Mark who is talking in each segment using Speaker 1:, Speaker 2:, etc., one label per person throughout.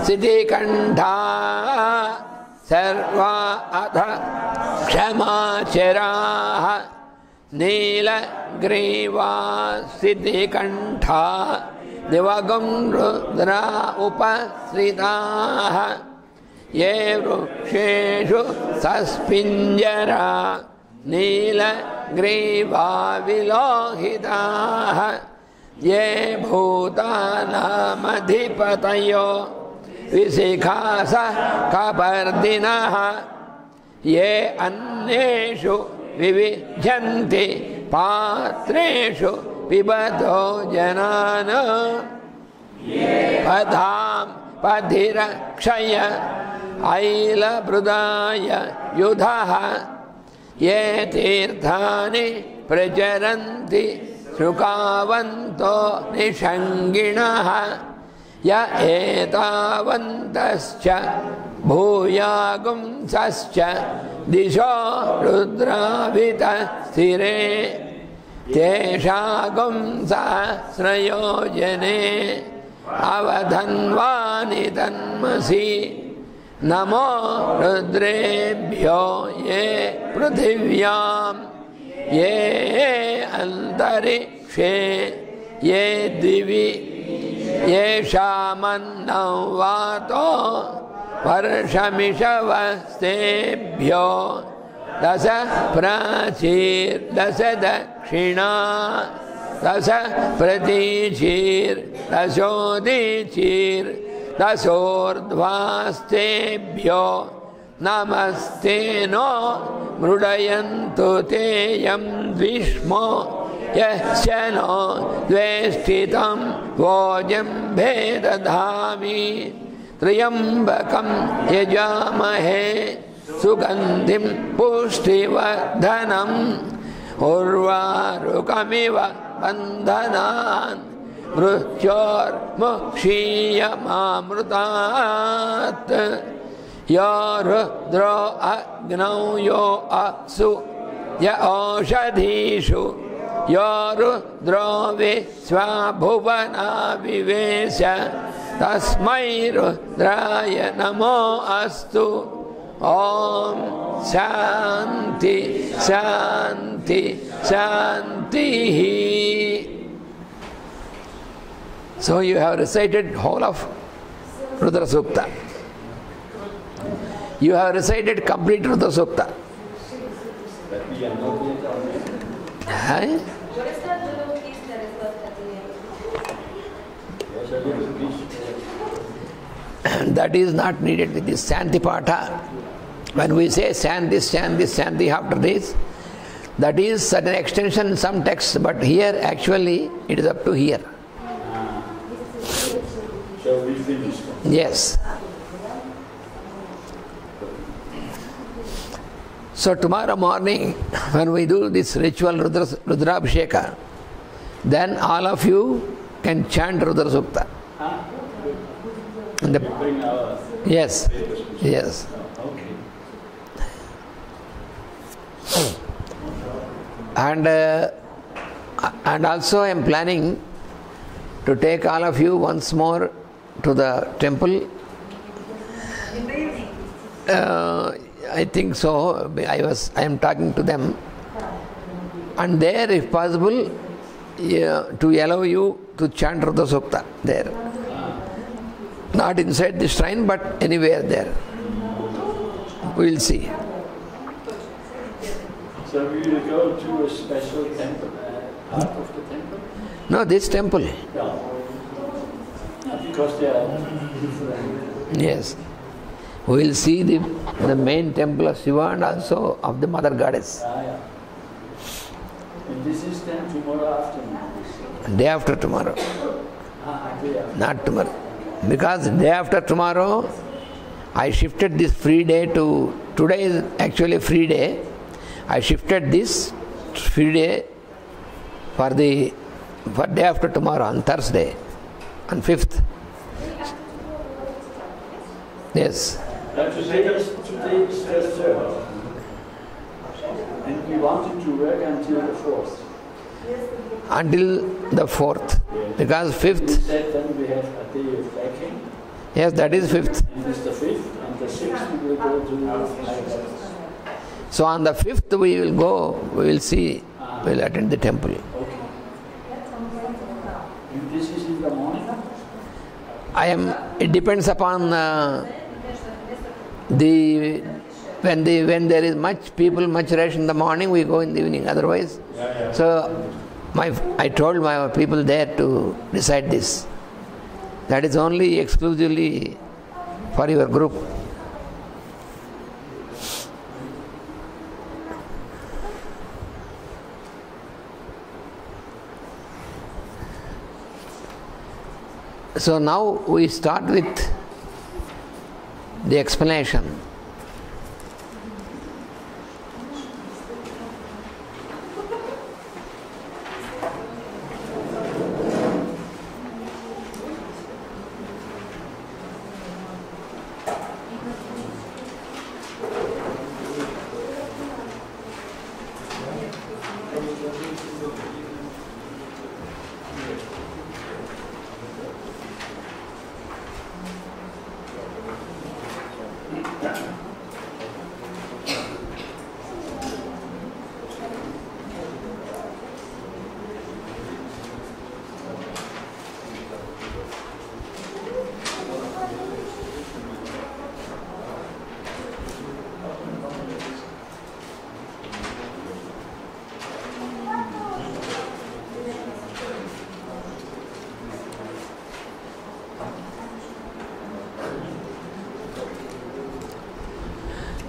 Speaker 1: Siddhikantha Sarva Adha Kshamachaраha Nila Griva Siddhikantha Devagam Rudra Upasritaha Ye Vruksheshu Saspinjara Nila Griva Vilohitaha Ye Bhutana Madhipatayo Visikhasa Kapardinaha Ye Anneshu Vivijyanti Patreshu Pibato Janana Padham Padhirakshaya Aila Brudaya Yudhaha Ye Tirthani Pracharanti Sukavanto Nishanginaha Ya etavantascha bhuyagum sascha disho rudravita stire teshagum sahasrayojane avadhanvani tanmasi namo rudrebhyo ye pruthivyam ye antarikshe ye divi Ye shamanam vato varshamishavastebhyo dasa prachir dasa dakshina dasa pratichir dasodichir dasordvastebhyo namaste no mrudayantu teyam vishmo Yasyano dveshtitam vojam bhedadhami Triyambakam yajamahe sugandhim pushtivardhanam Urvarukamiva bandhanan mrutyur mukshiyamamrutat Ya rudro agnau yo asu ya oshadhishu Yorudro Visvabhuvana Vivesya Tasmai Rudraya Namo Astu Om Shanti Shanti Shanti. So you have recited whole of Rudrasukta. You have recited complete Rudrasukta. Huh?
Speaker 2: What is that little piece that is left at the end?
Speaker 1: That is not needed with this Shanti Patha. When we say chant this, Shanti after this, that is certain extension in some texts, but here actually it is up to here.
Speaker 3: Shall we finish?
Speaker 1: Yes. So tomorrow morning, when we do this ritual Rudrabhisheka, then all of you can chant Rudrasukta. Yes, yes. And also I am planning to take all of you once more to the temple. I think so. I am talking to them, and there, if possible, to allow you to chant Rudrasukta there. Not inside the shrine, but anywhere there. We will see.
Speaker 3: So we will go to a special temple, part of the temple?
Speaker 1: No, this temple.
Speaker 3: Yeah. Because they are different.
Speaker 1: Yes. We will see the main temple of Shiva and also of the Mother Goddess.
Speaker 3: Yeah. And this is then tomorrow afternoon?
Speaker 1: Day after tomorrow.
Speaker 3: Day after.
Speaker 1: Not tomorrow. Because day after tomorrow, I shifted this free day to, today is actually a free day. I shifted this free day for day after tomorrow, on Thursday, on 5th. Yes.
Speaker 3: Today is the 3rd. And we wanted to work until the 4th.
Speaker 1: Until the 4th. Because 5th.
Speaker 3: We said then we have a day of backing.
Speaker 1: Yes, that is 5th.
Speaker 3: And this is the 5th, and the 6th we will go to
Speaker 1: So on the 5th we will go, we will see, we will attend the temple.
Speaker 3: Okay. And this is in the morning?
Speaker 1: It depends upon when there is much people, much rush in the morning, we go in the evening. Otherwise, so I told my people there to decide this. That is only exclusively for your group. So now we start with the explanation.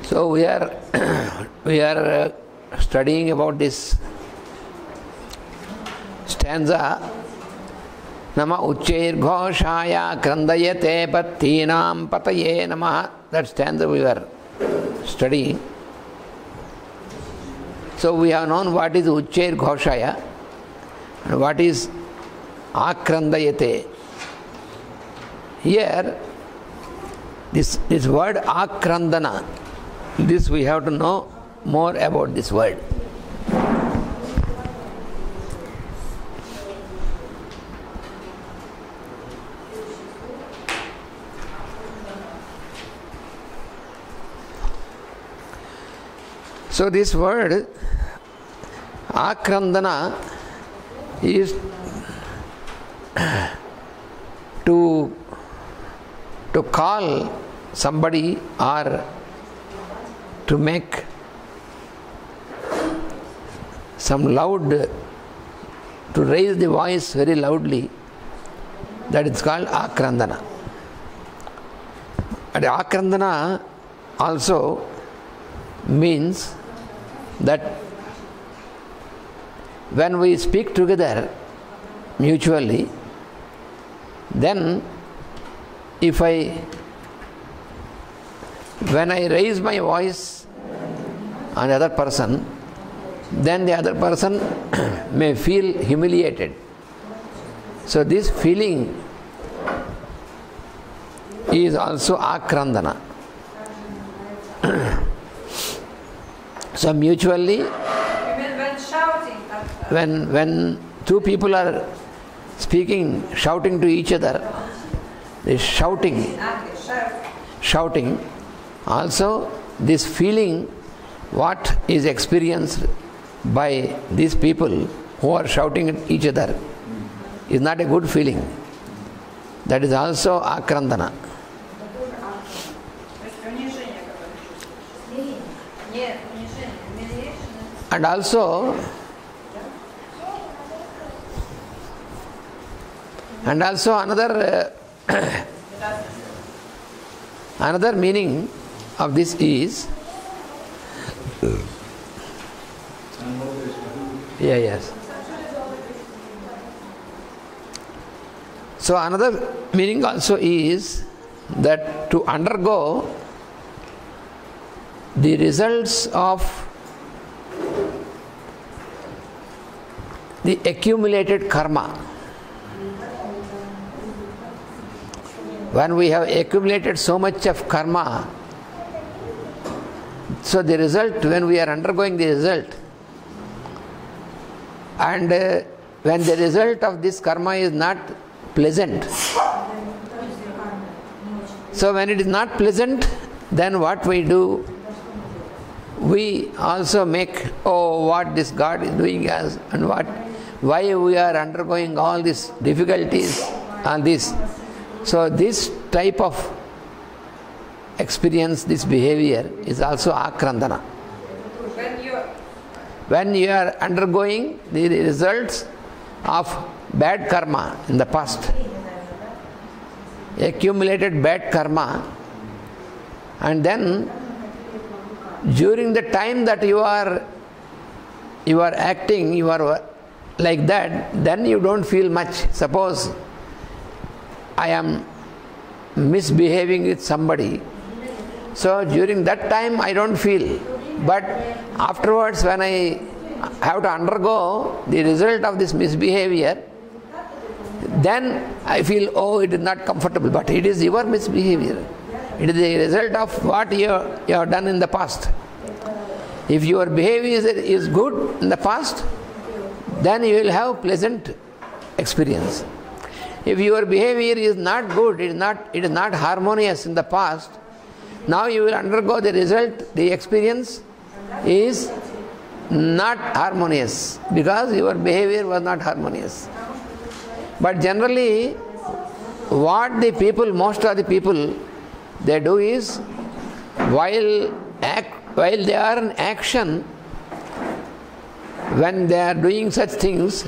Speaker 1: So we are studying about this stanza. Nama Uchchair Ghoshaya Krandayate Pattinam Pataye Namaha. That stanza we were studying. So we have known what is Uchchair Ghoshaya and what is Akrandayate. Here, this word Akrandana, this we have to know more about this word. So this word Akrandana is to call somebody or to make some loud, to raise the voice very loudly, that is called Akrandana. And Akrandana also means that when we speak together mutually, then when I raise my voice on the other person, then the other person may feel humiliated. So this feeling is also Akrandana. So mutually,
Speaker 2: When shouting.
Speaker 1: when two people are speaking, shouting to each other, they shouting, also this feeling what is experienced by these people who are shouting at each other is not a good feeling. That is also Akrandana. And also another meaning of this is yes. So another meaning also is that to undergo the results of the accumulated karma. When we have accumulated so much of karma, so the result, when we are undergoing the result, and when the result of this karma is not pleasant, So when it is not pleasant, then what we do? We also make, oh, what this God is doing us, and why we are undergoing all these difficulties and this. So this type of experience, this behavior is also akrandana. When you are undergoing the results of bad karma in the past, accumulated bad karma, and then during the time that you are acting, you are like that, then you don't feel much. Suppose I am misbehaving with somebody, so during that time I don't feel, but afterwards when I have to undergo the result of this misbehavior, then I feel, oh, it is not comfortable, but it is your misbehavior. It is the result of what you have done in the past. If your behavior is good in the past, then you will have pleasant experience. If your behavior is not good, it is not harmonious in the past, now you will undergo the result, the experience is not harmonious because your behavior was not harmonious. But generally, what the people, most of the people, they do is, while they are in action, when they are doing such things,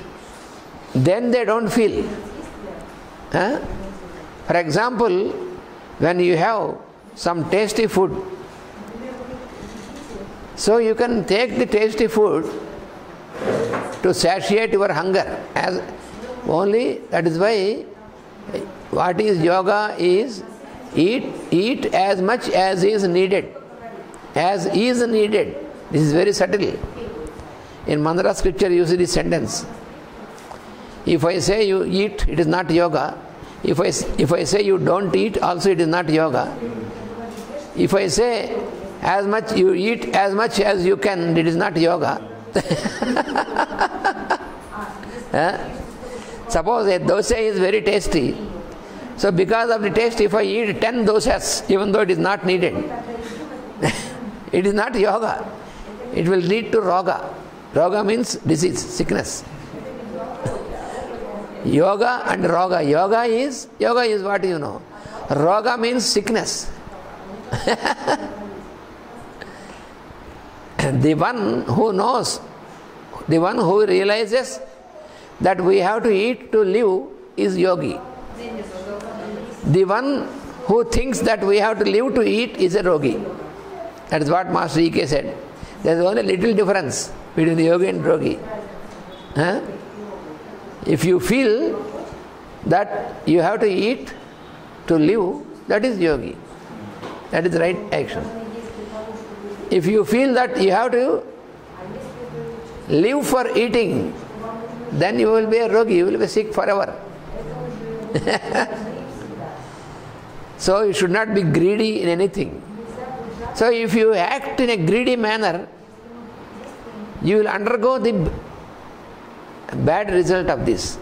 Speaker 1: then they don't feel. For example, when you have some tasty food, so you can take the tasty food to satiate your hunger. As only that is why what is yoga is eat as much as is needed. As is needed. This is very subtle. In mantra scripture you see this sentence. If I say you eat, it is not yoga. If I say you don't eat, also it is not yoga. If I say as much you eat as much as you can, it is not yoga. Suppose a dosa is very tasty. So because of the taste, if I eat 10 dosas, even though it is not needed, it is not yoga. It will lead to roga. Roga means disease, sickness. Yoga and roga. Yoga is what you know. Roga means sickness. The one who knows, the one who realizes that we have to eat to live is yogi. The one who thinks that we have to live to eat is a rogi. That is what Master E.K. said. There is only a little difference between the yogi and rogi. If you feel that you have to eat to live, that is yogi. That is the right action. If you feel that you have to live for eating, then you will be a rogi, you will be sick forever. So you should not be greedy in anything. So if you act in a greedy manner, you will undergo the bad result of this.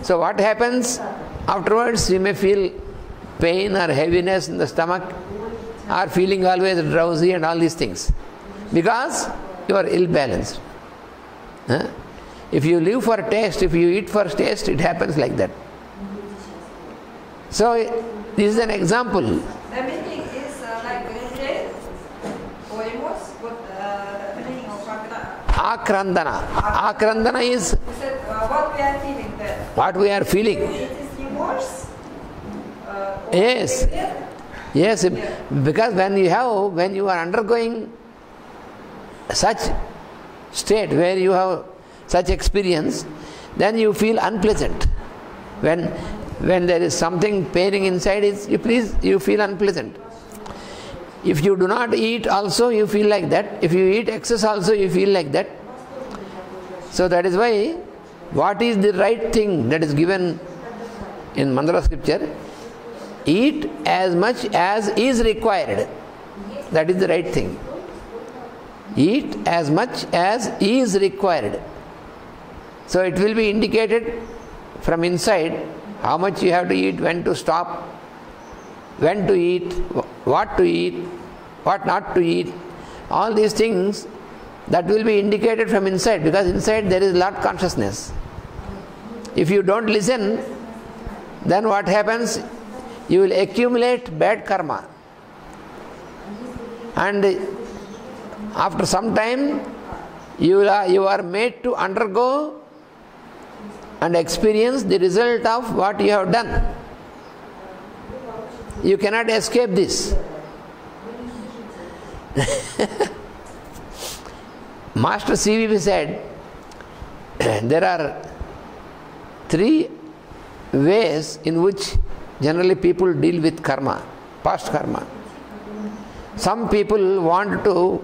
Speaker 1: So what happens afterwards? You may feel pain or heaviness in the stomach, or feeling always drowsy and all these things, because you are ill-balanced. If you live for taste, if you eat for taste, it happens like that. So this is an example.
Speaker 2: The meaning is like regret or remorse. What the meaning of
Speaker 1: Akrandana. Akrandana is
Speaker 2: what we are feeling there.
Speaker 1: what we are feeling.
Speaker 2: It is remorse.
Speaker 1: Yes. Yes, because when you are undergoing such state where you have such experience, then you feel unpleasant. When there is something paining inside, you feel unpleasant. If you do not eat also, you feel like that. If you eat excess also, you feel like that. So that is why, what is the right thing that is given in mantra scripture? Eat as much as is required. That is the right thing. Eat as much as is required. So it will be indicated from inside how much you have to eat, when to stop, when to eat, what not to eat, all these things that will be indicated from inside, because inside there is Lord consciousness. If you don't listen, then what happens? You will accumulate bad karma. And after some time, you are made to undergo and experience the result of what you have done. You cannot escape this. Master CVV said, there are 3 ways in which generally people deal with karma, past karma. Some people want to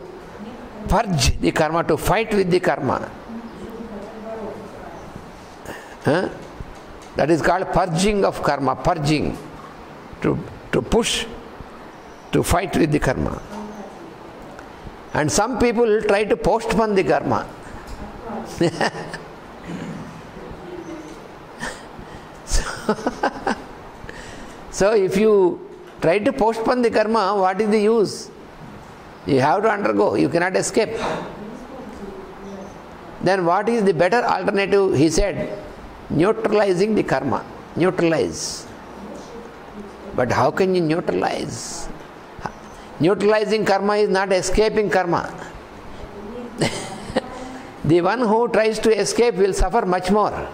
Speaker 1: purge the karma, to fight with the karma. That is called purging of karma, purging, to push, to fight with the karma. And some people try to postpone the karma. So if you try to postpone the karma, what is the use? You have to undergo, you cannot escape. Then what is the better alternative? He said, neutralizing the karma. Neutralize. But how can you neutralize? Neutralizing karma is not escaping karma. The one who tries to escape will suffer much more.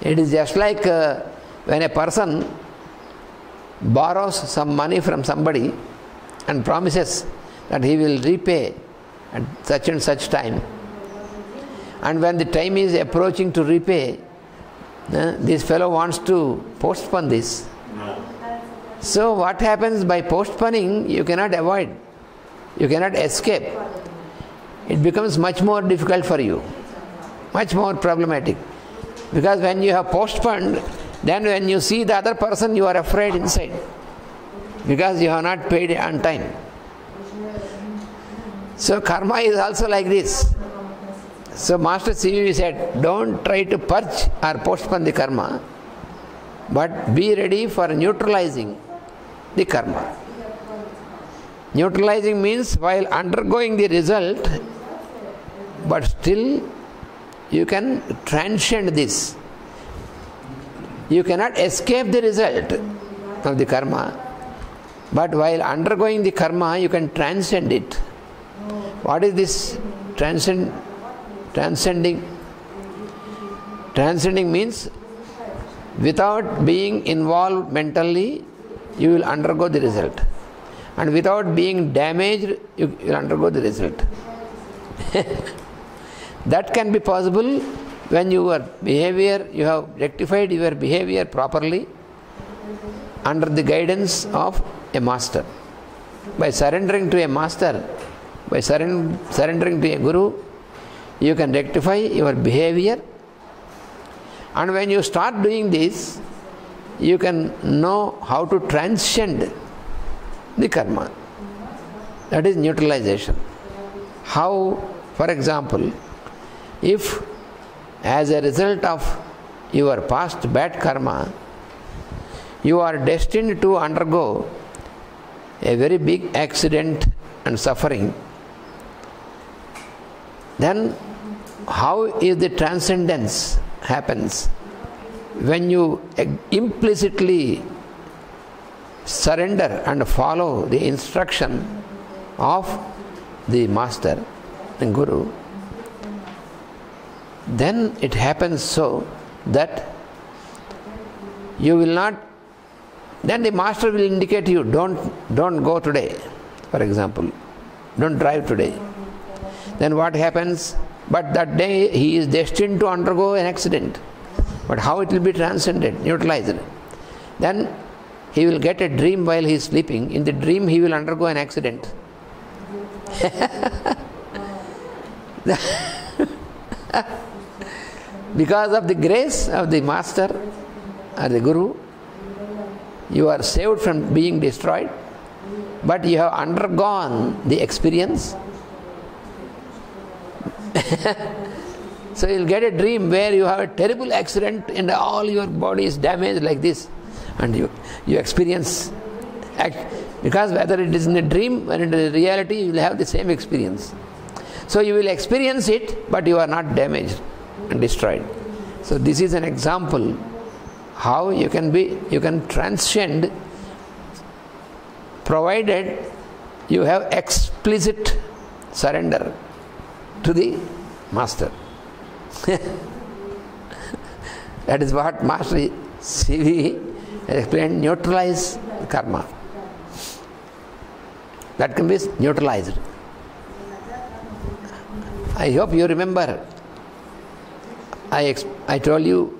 Speaker 1: It is just like when a person borrows some money from somebody and promises that he will repay at such and such time. And when the time is approaching to repay, this fellow wants to postpone this. So what happens? By postponing, you cannot avoid, you cannot escape. It becomes much more difficult for you, much more problematic. Because when you have postponed, then when you see the other person, you are afraid inside, because you have not paid on time. So karma is also like this. So Master CVV said, don't try to purge or postpone the karma, but be ready for neutralizing the karma. Neutralizing means while undergoing the result, but still you can transcend this. You cannot escape the result of the karma, but while undergoing the karma, you can transcend it. What is this transcending? Transcending means without being involved mentally, you will undergo the result. And without being damaged, you will undergo the result. That can be possible when your behavior, you have rectified your behavior properly under the guidance of a master. By surrendering to a master, by surrendering to a guru, you can rectify your behavior. And when you start doing this, you can know how to transcend the karma. That is neutralization. How, for example, if as a result of your past bad karma, you are destined to undergo a very big accident and suffering, then how is the transcendence happens? When you implicitly surrender and follow the instruction of the master and guru, then it happens so that you will not, then the master will indicate you, don't go today, for example, don't drive today. Then what happens? But that day he is destined to undergo an accident. But how it will be transcended, neutralized? Then he will get a dream while he is sleeping. In the dream he will undergo an accident. Because of the grace of the master or the guru, you are saved from being destroyed, but you have undergone the experience. So you'll get a dream where you have a terrible accident and all your body is damaged like this. And you experience, because whether it is in a dream or in reality, you will have the same experience. So you will experience it, but you are not damaged and destroyed. So this is an example how you can transcend, provided you have explicit surrender to the master. That is what Master C.V. explained, neutralize karma. That can be neutralized. I hope you remember, I told you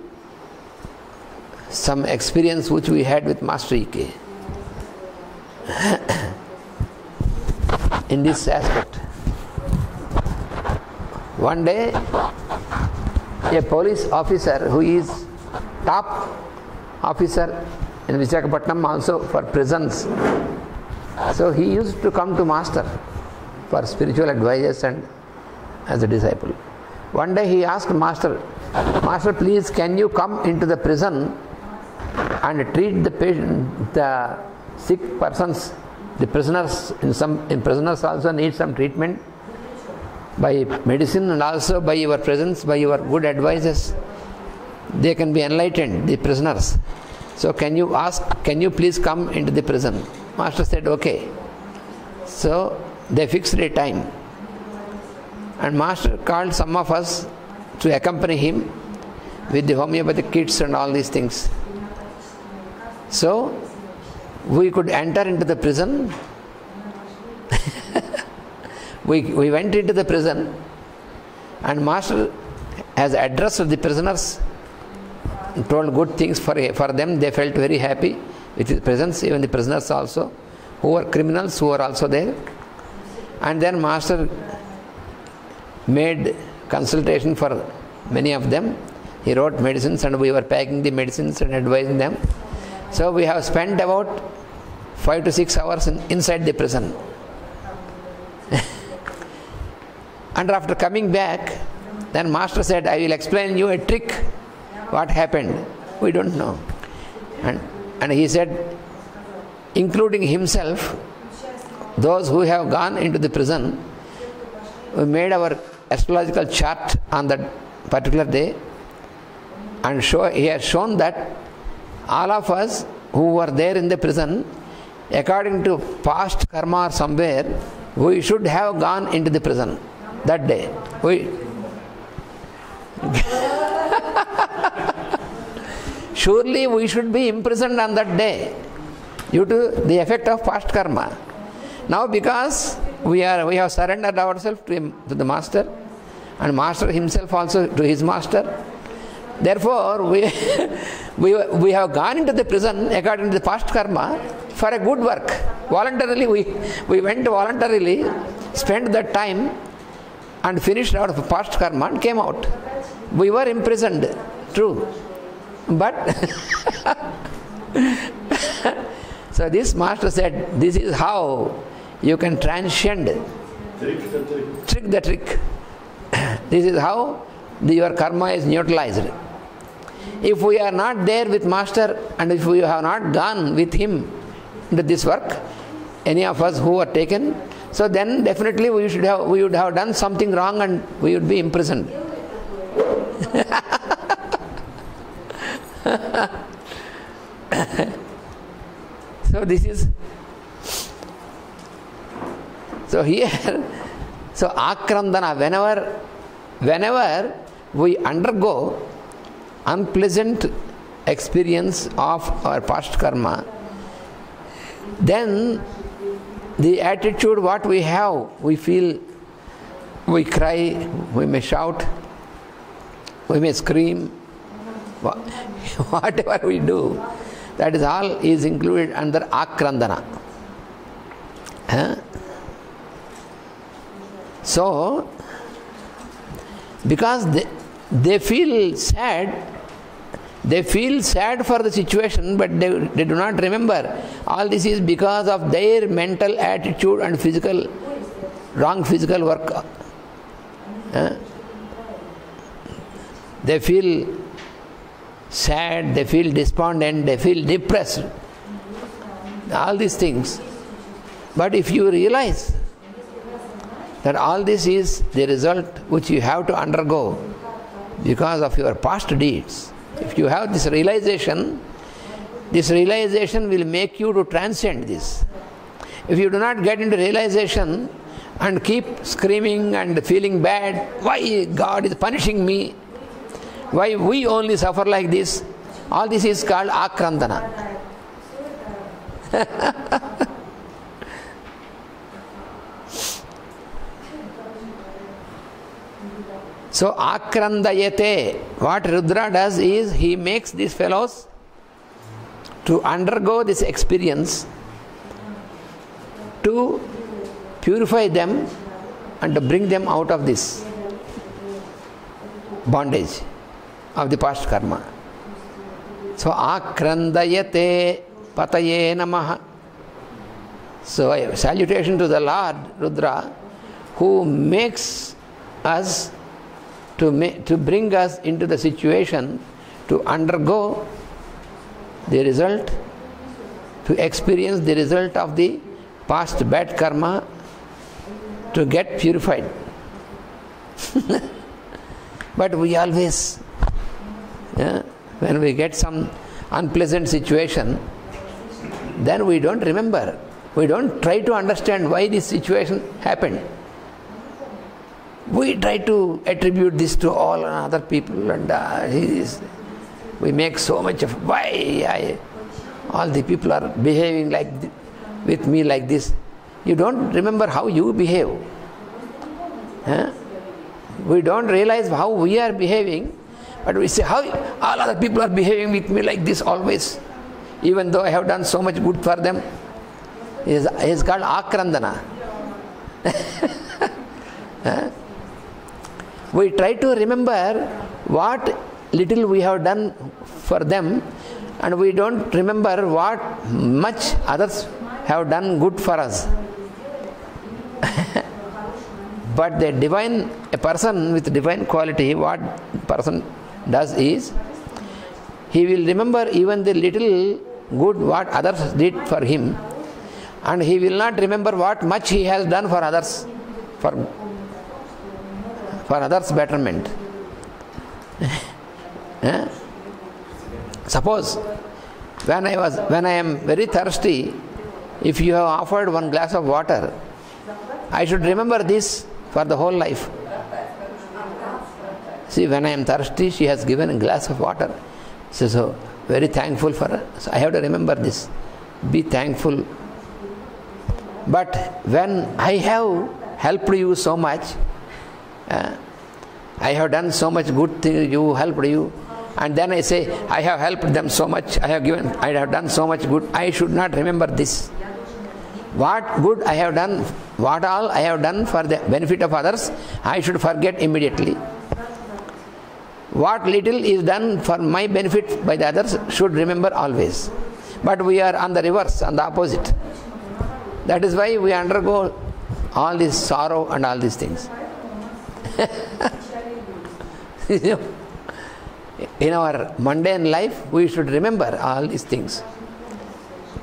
Speaker 1: some experience which we had with Master E.K. in this aspect. One day, a police officer who is top officer in Visakhapatnam also for prisons, so he used to come to Master for spiritual advice and as a disciple. One day he asked Master, Master, please can you come into the prison and treat the patient, the sick persons, the prisoners. In prisoners also need some treatment by medicine, and also by your presence, by your good advices, they can be enlightened, the prisoners. So can you please come into the prison? Master said, okay. So they fixed a time, and Master called some of us to accompany him with the homeopathic kits and all these things. So we could enter into the prison. We went into the prison, and Master has addressed the prisoners, told good things for them. They felt very happy with his presence, even the prisoners also, who were criminals, who were also there. And then Master made consultation for many of them. He wrote medicines, and we were packing the medicines and advising them. So we have spent about 5 to 6 hours inside the prison. And after coming back, then Master said, I will explain you a trick. What happened? We don't know. And he said, including himself, those who have gone into the prison, we made our astrological chart on that particular day, and he has shown that all of us who were there in the prison, according to past karma or somewhere, we should have gone into the prison that day. Surely we should be imprisoned on that day due to the effect of past karma. Now because we have surrendered ourselves to the Master, and Master himself also to his Master, therefore we have gone into the prison according to the past karma for a good work. Voluntarily we went voluntarily, spent that time and finished our past karma and came out. We were imprisoned, true, but so this Master said, this is how you can transcend, trick the trick. This is how your karma is neutralized. If we are not there with Master, and if we have not gone with him into this work, any of us who are taken, so then definitely we would have done something wrong and we would be imprisoned. So this is, so here, so akrandana, whenever we undergo unpleasant experience of our past karma, then the attitude what we have, we feel, we cry, we may shout, we may scream, whatever we do, that is all is included under akrandana. So, because they feel sad for the situation, but they do not remember all this is because of their mental attitude and wrong physical work. they feel sad, they feel despondent, they feel depressed. All these things. But if you realize that all this is the result which you have to undergo because of your past deeds, if you have this realization will make you to transcend this. If you do not get into realization and keep screaming and feeling bad, why God is punishing me? Why we only suffer like this? All this is called akrandana. So akrandayate, what Rudra does is he makes these fellows to undergo this experience, to purify them and to bring them out of this bondage of the past karma. So akrandayate pataye namaha. So a salutation to the Lord Rudra, who makes us to bring us into the situation to undergo the result, to experience the result of the past bad karma, to get purified. But we always, when we get some unpleasant situation, then we don't remember. We don't try to understand why this situation happened. We try to attribute this to all other people, and we make so much of why all the people are behaving with me like this. You don't remember how you behave. We don't realize how we are behaving, but we say how all other people are behaving with me like this always, even though I have done so much good for them. It is called akrandana. We try to remember what little we have done for them, and we don't remember what much others have done good for us. But a person with divine quality, what person does is, he will remember even the little good what others did for him, and he will not remember what much he has done for others, for others' betterment. Suppose when I am very thirsty, if you have offered one glass of water, I should remember this for the whole life. See, when I am thirsty, she has given a glass of water. So very thankful for her. So I have to remember this. Be thankful. But when I have helped you so much, I have done so much good thing, you helped you, and then I say, I have helped them so much, I have done so much good, I should not remember this. What good I have done, what all I have done for the benefit of others, I should forget immediately. What little is done for my benefit by the others should remember always. But we are on the reverse, on the opposite. That is why we undergo all this sorrow and all these things. In our mundane life, we should remember all these things.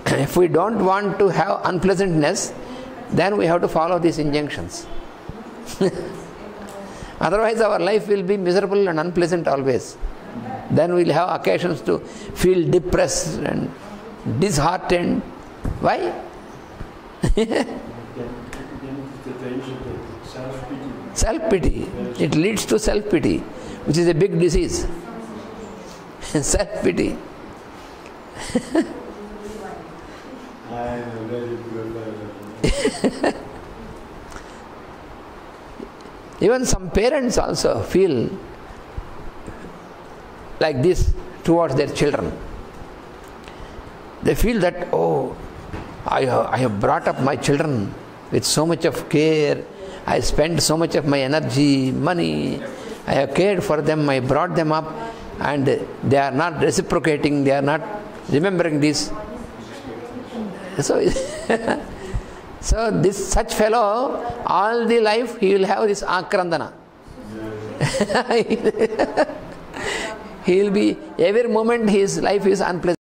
Speaker 1: If we don't want to have unpleasantness, then we have to follow these injunctions. Otherwise, our life will be miserable and unpleasant always. Then we will have occasions to feel depressed and disheartened. Why? Self-pity. It leads to self-pity, which is a big disease. Self-pity.
Speaker 3: I am a very good.
Speaker 1: Even some parents also feel like this towards their children. They feel that, oh, I have brought up my children with so much of care. I spent so much of my energy, money. I have cared for them. I brought them up, and they are not reciprocating. They are not remembering this. So, this such fellow, all the life he will have this akrandana. he will be, every moment his life is unpleasant.